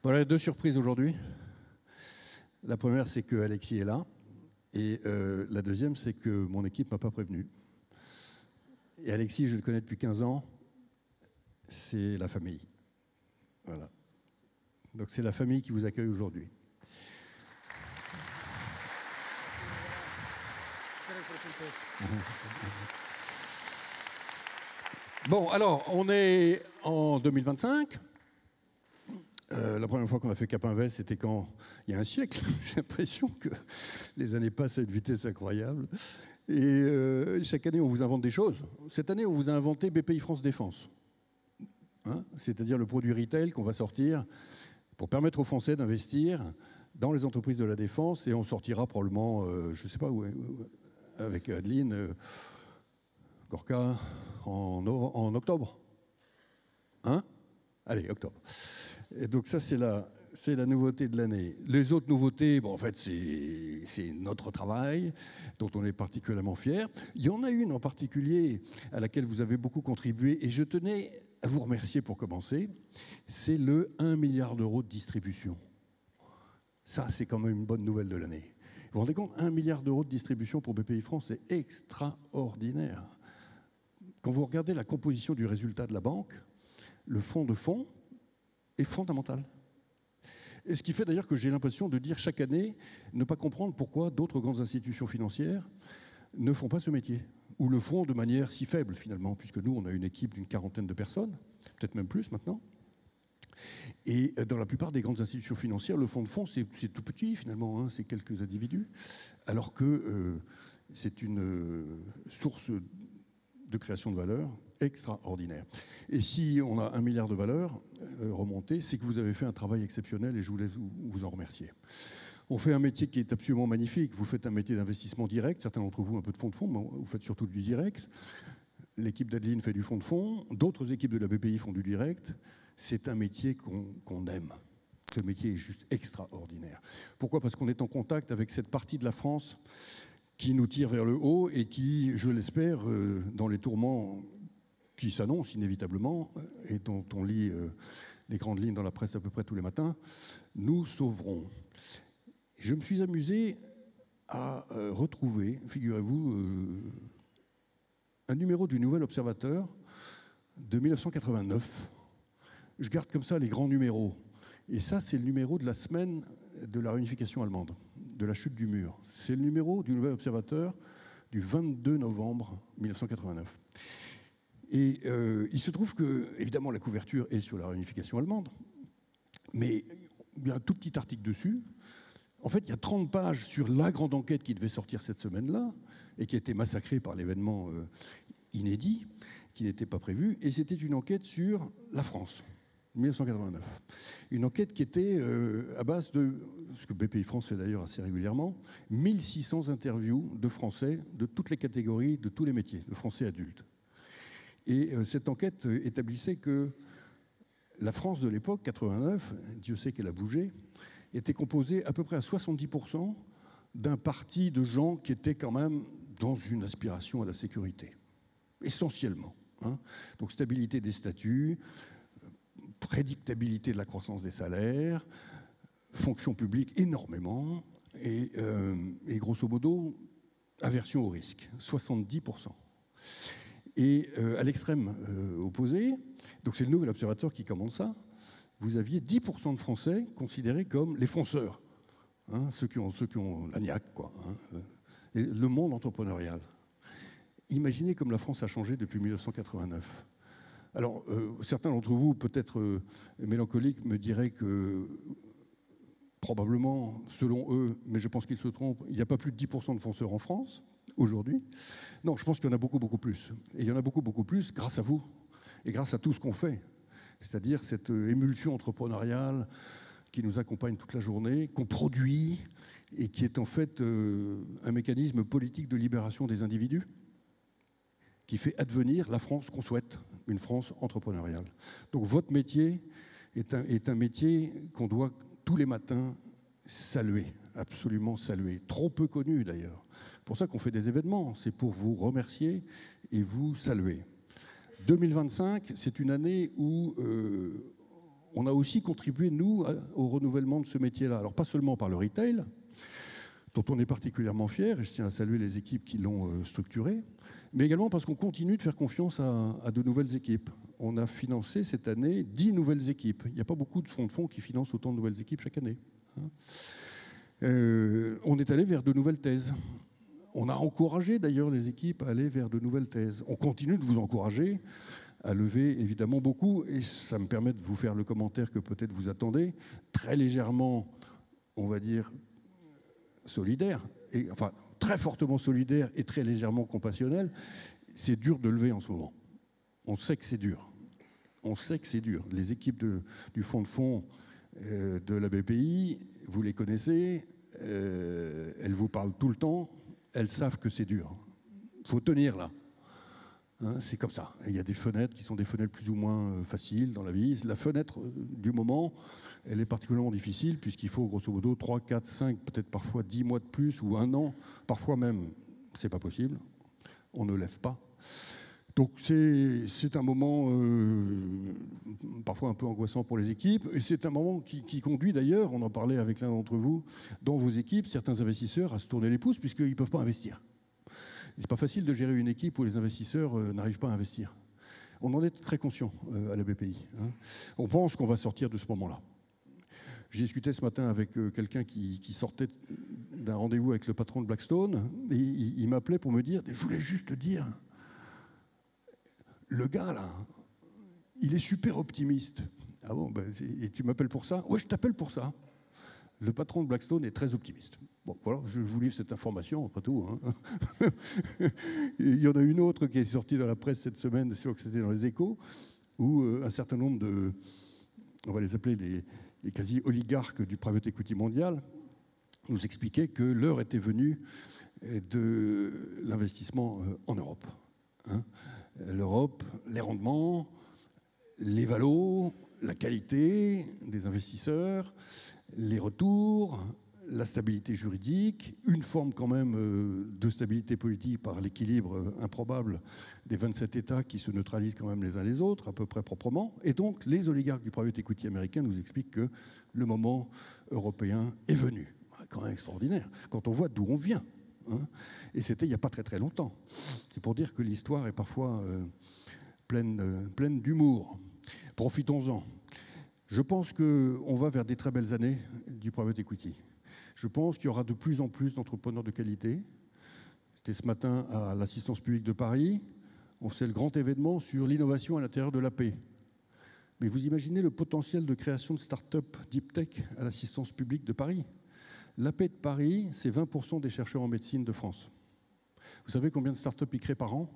Voilà deux surprises aujourd'hui. La première, c'est que Alexis est là. Et la deuxième, c'est que mon équipe ne m'a pas prévenu. Et Alexis, je le connais depuis 15 ans. C'est la famille. Voilà. Donc c'est la famille qui vous accueille aujourd'hui. Bon, alors, on est en 2025. La première fois qu'on a fait Cap Invest, c'était quand il y a un siècle. J'ai l'impression que les années passent à une vitesse incroyable. Et chaque année, on vous invente des choses. Cette année, on vous a inventé BPI France Défense. Hein, c'est-à-dire le produit retail qu'on va sortir pour permettre aux Français d'investir dans les entreprises de la défense. Et on sortira probablement, je ne sais pas où, avec Adeline, Gorka, en octobre. Hein? Allez, octobre. Et donc ça, c'est la nouveauté de l'année. Les autres nouveautés, bon, en fait, c'est notre travail, dont on est particulièrement fiers. Il y en a une en particulier à laquelle vous avez beaucoup contribué, et je tenais à vous remercier pour commencer. C'est le 1 milliard d'euros de distribution. Ça, c'est quand même une bonne nouvelle de l'année. Vous vous rendez compte, 1 milliard d'euros de distribution pour BPI France, c'est extraordinaire. Quand vous regardez la composition du résultat de la banque, le fonds de fonds est fondamental. Et ce qui fait d'ailleurs que j'ai l'impression de dire chaque année ne pas comprendre pourquoi d'autres grandes institutions financières ne font pas ce métier, ou le font de manière si faible finalement, puisque nous, on a une équipe d'une 40aine de personnes, peut-être même plus maintenant. Et dans la plupart des grandes institutions financières, le fonds de fonds, c'est tout petit finalement, hein, c'est quelques individus, alors que c'est une source de création de valeur extraordinaire. Et si on a 1 milliard de valeur remontée, c'est que vous avez fait un travail exceptionnel et je voulais vous en remercier. On fait un métier qui est absolument magnifique. Vous faites un métier d'investissement direct. Certains d'entre vous un peu de fonds de fonds, mais vous faites surtout du direct. L'équipe d'Adeline fait du fonds de fonds. D'autres équipes de la BPI font du direct. C'est un métier qu'on aime. Ce métier est juste extraordinaire. Pourquoi ? Parce qu'on est en contact avec cette partie de la France qui nous tire vers le haut et qui, je l'espère, dans les tourments qui s'annoncent inévitablement et dont on lit les grandes lignes dans la presse à peu près tous les matins, nous sauverons. Je me suis amusé à retrouver, figurez-vous, un numéro du Nouvel Observateur de 1989. Je garde comme ça les grands numéros. Et ça, c'est le numéro de la semaine de la réunification allemande, de la chute du mur. C'est le numéro du Nouvel Observateur du 22 novembre 1989. Et il se trouve que, évidemment, la couverture est sur la réunification allemande, mais il y a un tout petit article dessus. En fait, il y a 30 pages sur la grande enquête qui devait sortir cette semaine-là et qui a été massacrée par l'événement inédit, qui n'était pas prévu. Et c'était une enquête sur la France, 1989. Une enquête qui était à base de, ce que BPI France fait d'ailleurs assez régulièrement, 1600 interviews de Français de toutes les catégories, de tous les métiers, de Français adultes. Et cette enquête établissait que la France de l'époque, 89, Dieu sait qu'elle a bougé, était composée à peu près à 70% d'un parti de gens qui étaient quand même dans une aspiration à la sécurité, essentiellement. Hein. Donc stabilité des statuts, prédictabilité de la croissance des salaires, fonction publique énormément, et grosso modo, aversion au risque, 70%. Et à l'extrême opposé, donc c'est le Nouvel Observateur qui commande ça, vous aviez 10% de Français considérés comme les fonceurs, hein, ceux qui ont la niaque, quoi, hein, et le monde entrepreneurial. Imaginez comme la France a changé depuis 1989. Alors, certains d'entre vous, peut-être mélancoliques, me diraient que probablement, selon eux, mais je pense qu'ils se trompent, il n'y a pas plus de 10% de fonceurs en France, aujourd'hui. Non, je pense qu'il y en a beaucoup, beaucoup plus. Et il y en a beaucoup, beaucoup plus grâce à vous et grâce à tout ce qu'on fait. C'est-à-dire cette émulsion entrepreneuriale qui nous accompagne toute la journée, qu'on produit et qui est en fait un mécanisme politique de libération des individus qui fait advenir la France qu'on souhaite, une France entrepreneuriale. Donc votre métier est un métier qu'on doit tous les matins saluer, absolument saluer. Trop peu connu d'ailleurs. C'est pour ça qu'on fait des événements, c'est pour vous remercier et vous saluer. 2025, c'est une année où on a aussi contribué, nous, au renouvellement de ce métier-là. Alors pas seulement par le retail, dont on est particulièrement fier, et je tiens à saluer les équipes qui l'ont structuré, mais également parce qu'on continue de faire confiance à de nouvelles équipes. On a financé cette année 10 nouvelles équipes. Il n'y a pas beaucoup de fonds qui financent autant de nouvelles équipes chaque année. On est allé vers de nouvelles thèses. On a encouragé d'ailleurs les équipes à aller vers de nouvelles thèses. On continue de vous encourager à lever évidemment beaucoup, et ça me permet de vous faire le commentaire que peut-être vous attendez, très légèrement, on va dire, solidaire, et, enfin très fortement solidaire et très légèrement compassionnel. C'est dur de lever en ce moment. On sait que c'est dur. On sait que c'est dur. Les équipes du fonds de fonds de la BPI, vous les connaissez, elles vous parlent tout le temps, elles savent que c'est dur. Il faut tenir là. Hein, c'est comme ça. Il y a des fenêtres qui sont des fenêtres plus ou moins faciles dans la vie. La fenêtre du moment, elle est particulièrement difficile puisqu'il faut grosso modo 3, 4, 5, peut-être parfois 10 mois de plus ou un an. Parfois même, c'est pas possible. On ne lève pas. Donc c'est un moment parfois un peu angoissant pour les équipes. Et c'est un moment qui conduit d'ailleurs, on en parlait avec l'un d'entre vous, dans vos équipes, certains investisseurs à se tourner les pouces puisqu'ils ne peuvent pas investir. C'est pas facile de gérer une équipe où les investisseurs n'arrivent pas à investir. On en est très conscient à la BPI. Hein. On pense qu'on va sortir de ce moment-là. J'ai discuté ce matin avec quelqu'un qui sortait d'un rendez-vous avec le patron de Blackstone et il m'appelait pour me dire « Je voulais juste te dire, le gars là, il est super optimiste. » Ah bon, ben, et tu m'appelles pour ça? Oui, je t'appelle pour ça. Le patron de Blackstone est très optimiste. Bon, voilà, je vous livre cette information, après tout. Hein. Il y en a une autre qui est sortie dans la presse cette semaine, c'est sûr que c'était dans les Échos, où un certain nombre de, on va les appeler les quasi-oligarques du private equity mondial, nous expliquaient que l'heure était venue de l'investissement en Europe. Hein. L'Europe, les rendements, les valos, la qualité des investisseurs, les retours, la stabilité juridique, une forme quand même de stabilité politique par l'équilibre improbable des 27 États qui se neutralisent quand même les uns les autres, à peu près proprement. Et donc, les oligarques du private equity américain nous expliquent que le moment européen est venu. Quand même extraordinaire, quand on voit d'où on vient. Hein. Et c'était il n'y a pas très très longtemps. C'est pour dire que l'histoire est parfois pleine d'humour. Profitons-en. Je pense qu'on va vers des très belles années du private equity. Je pense qu'il y aura de plus en plus d'entrepreneurs de qualité. J'étais ce matin à l'Assistance publique de Paris. On fait le grand événement sur l'innovation à l'intérieur de la paix. Mais vous imaginez le potentiel de création de start-up deep tech à l'Assistance publique de Paris? La paix de Paris, c'est 20% des chercheurs en médecine de France. Vous savez combien de start-up ils créent par an?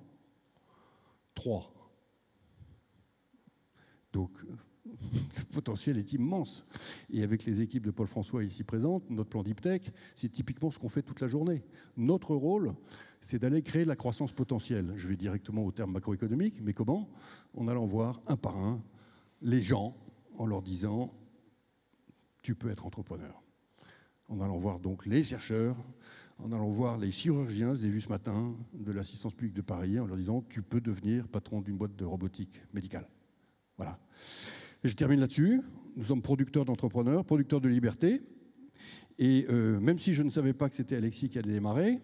3. Donc, le potentiel est immense. Et avec les équipes de Paul François ici présentes, notre plan Deep Tech, c'est typiquement ce qu'on fait toute la journée. Notre rôle, c'est d'aller créer la croissance potentielle. Je vais directement au terme macroéconomique, mais comment? En allant voir un par un les gens, en leur disant « tu peux être entrepreneur ». En allant voir donc les chercheurs, en allant voir les chirurgiens, je les ai vus ce matin, de l'Assistance publique de Paris, en leur disant « tu peux devenir patron d'une boîte de robotique médicale ». Voilà. Et je termine là-dessus. Nous sommes producteurs d'entrepreneurs, producteurs de liberté. Et même si je ne savais pas que c'était Alexis qui allait démarrer,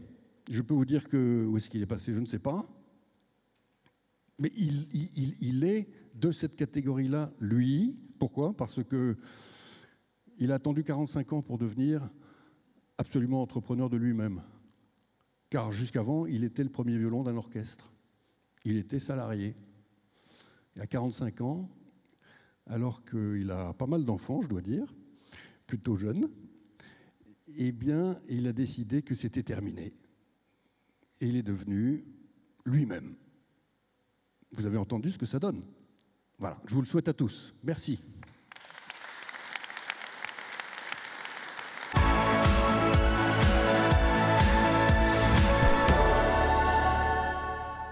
je peux vous dire que où est-ce qu'il est passé, je ne sais pas. Mais il est de cette catégorie-là, lui. Pourquoi? Parce qu'il a attendu 45 ans pour devenir absolument entrepreneur de lui-même. Car jusqu'avant, il était le premier violon d'un orchestre. Il était salarié. Il a 45 ans, alors qu'il a pas mal d'enfants, je dois dire, plutôt jeune, eh bien, il a décidé que c'était terminé. Et il est devenu lui-même. Vous avez entendu ce que ça donne? Voilà, je vous le souhaite à tous. Merci.